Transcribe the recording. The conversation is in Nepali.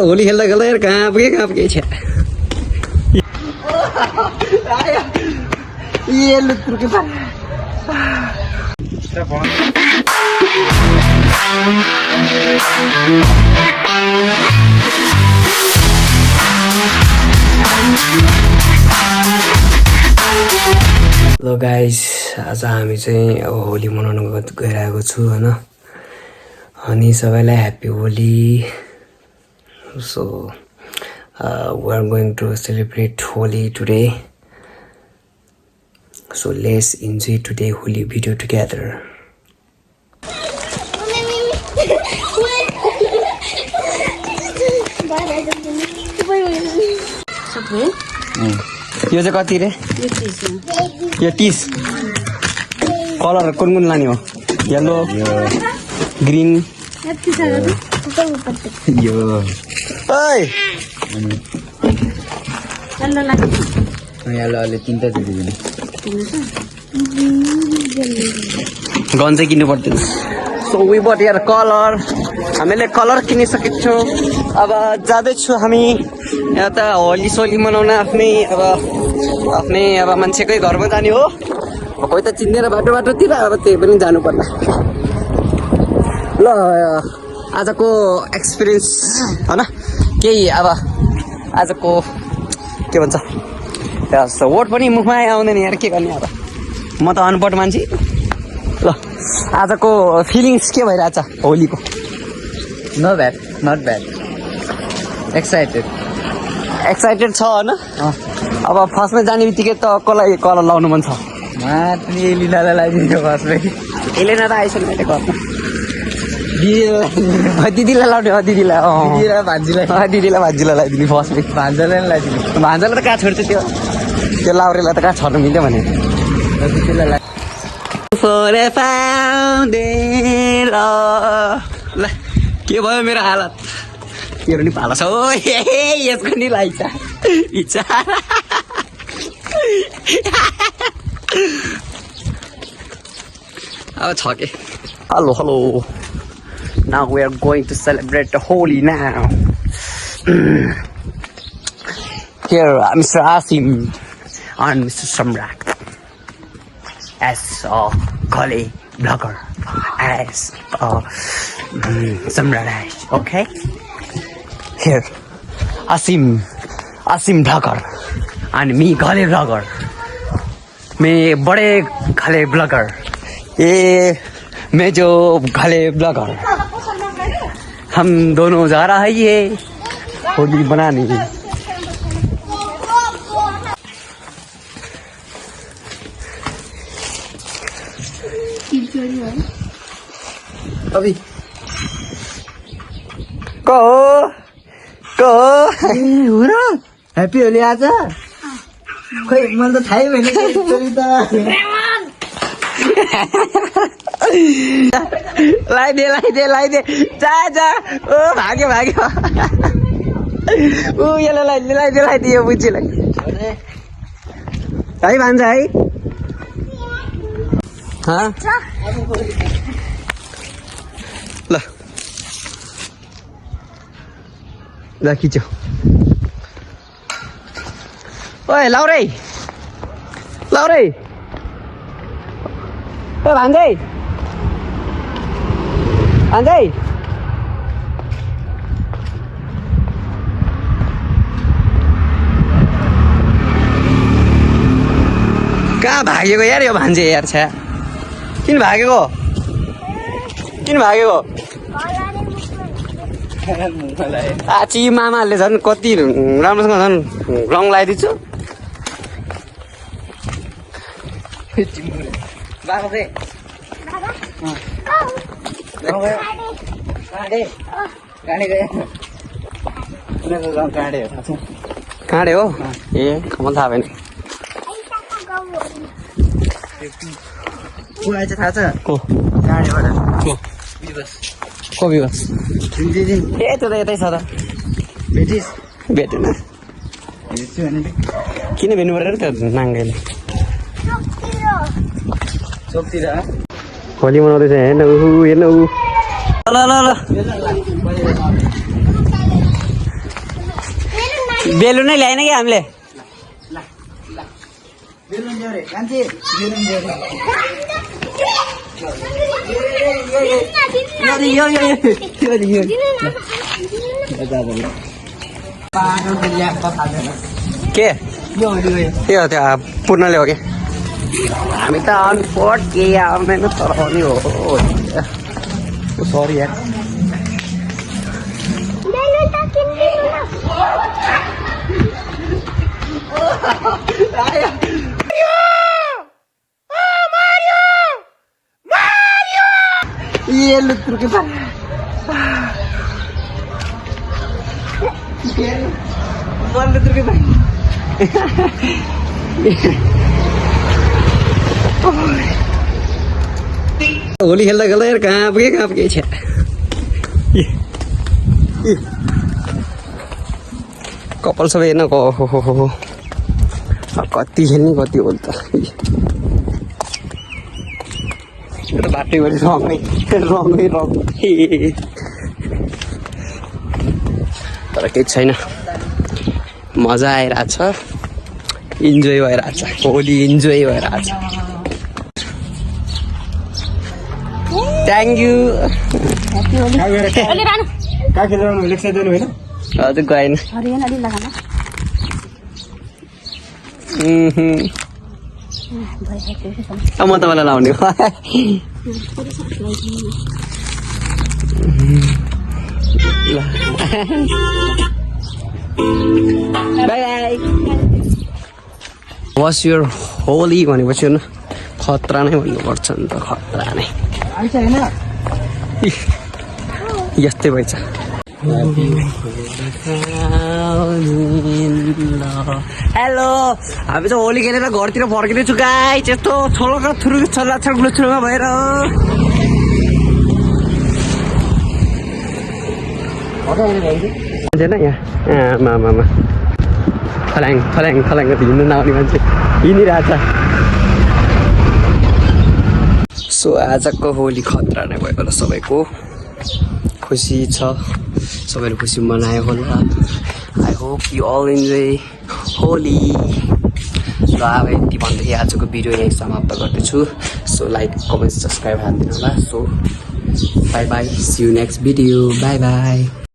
होली खेल्दा खेल्दा यार कहाँ पुगेँ छ ये लुत्रु के पास हेलो गाइस, आज हामी चाहिँ अब होली मनाउन गइरहेको छु हैन। अनि सबैलाई happy Holi. So we are going to celebrate Holi today. So let's enjoy today Holi video together. यो चाहिँ कति रे? यो 30 कलर कुन लाने हो? येलो, ग्रीन, यो ओइ यहाँलाई अहिले 3टा दिदिनु गन चाहिँ किन्नु पर्दैन। सो वी बट यार कलर, हामीले कलर किनिसकेको छौँ। अब जाँदैछु हामी यहाँ त होली सोली मनाउन आफ्नै मान्छेकै घरमा जाने हो। कोही त चिन्दैन बाटोतिर, अब त्यही पनि जानु पर्ला। ल आजको एक्सपिरियन्स हैन, केही अब आजको के भन्छ वर्ड पनि मुखमा आउँदैन यार, के गर्ने। अब म त अनपढ मान्छे। ल आजको फिलिङ्स के भइरहेछ होलीको? नट ब्याड एक्साइटेड छ हैन। अब फर्स्टमा जाने बित्तिकै त कसलाई कलर लाउनु मन छ? मात्रै लिलालाई लगाइदिनु फर्स्टमै। एलेना त आइसक्यो मैले घरमा। दिदीलाई लाउने हो, दिदीलाई भान्जीलाई लगाइदिने फर्स्टमै। भान्जालाई पनि लगाइदिनु। भान्जालाई त कहाँ छोड्छ त्यो लाउरेलाई त कहाँ छर्नु मिल्यो भने। ल के भयो मेरो हालत? तेरो नि पाला छ हो, यसको नि लाइछ इच्छा। अब छ के? Hello. Now we are going to celebrate the Holi now. Here, Mr. Asim and Mr. Samrak as a Kali blogger, as a Samrak. Okay. Here, Asim blogger and me Kali blogger. मैं बड़े खाले ब्लॉगर, ये मैं जो खाले ब्लॉगर, हम दोनों जा रहा है ये होली बनाने। अभी कहो ह्याप्पी होली आज। खोइ मलाई त थाहै भएन त। लाइदे जा ओ भाग्यो ऊ यसलाई लाइदे यो बुच्चीलाई है भन्छ है। ल खिच्यो। ओए लाउरे भान्जै कहाँ भागेको यार यो भान्जे यार? छ्या किन भागेको? आची मामाहरूले झन् कति राम्रोसँग झन् रङ लगाइदिन्छु। काँडे हो ए, मलाई थाहा भएन। थाहा छ को विवश ए त्यो त यतै छ त। भेटेन किन भेट्नु पऱ्यो र त्यो नाङ्गैले? होली मनाउँदैछ हेर्न ऊ। ल बेलुन नै ल्याएन कि हामीले बेलुन ल्याऊ रे कान्छी बेलुन ल्याऊ रे के यो त्यहाँ पूर्णले हो कि हामी त अनफोर्ड केही आउँदैन तर पनि हो सरी यार ये लुत्रुक के पास बोल लुत्रुक के पास होली खेल्दा खेल्दा यार कहाँ पुगे छ कपाल सबै हेर्न हो कति खेल्ने कति हो त बाटैभरि रङै तर केही छैन मजा आइरहेछ इन्जोय भइरहेछ होली इन्जोय भइरहेछ थ्याङ्क यू हजुर गएन म तपाईँलाई लाउने बाई वास योर होली भनेपछि न खतरा नै भन्नुपर्छ नि त खतरा नै यस्तै भएछ हेलो हामी चाहिँ होली खेलेर घरतिर फर्किँदैछु गाई त्यस्तो छोलो थुरु छल्ला छल्लो छुरुमा भएर यहाँ आमा फलाङ हिँड्नु नआउने मान्छे हिँडिरहेछ सो आजको होली खतरा नै भयो होला सबैको खुसी छ सबैले खुसी मनायो होला I hope you all enjoy Holi र अब यति भन्दै आजको भिडियो यहीँ समाप्त गर्दैछु सो लाइक कमेन्ट सब्सक्राइब हालिदिनु होला so bye bye see you next video bye by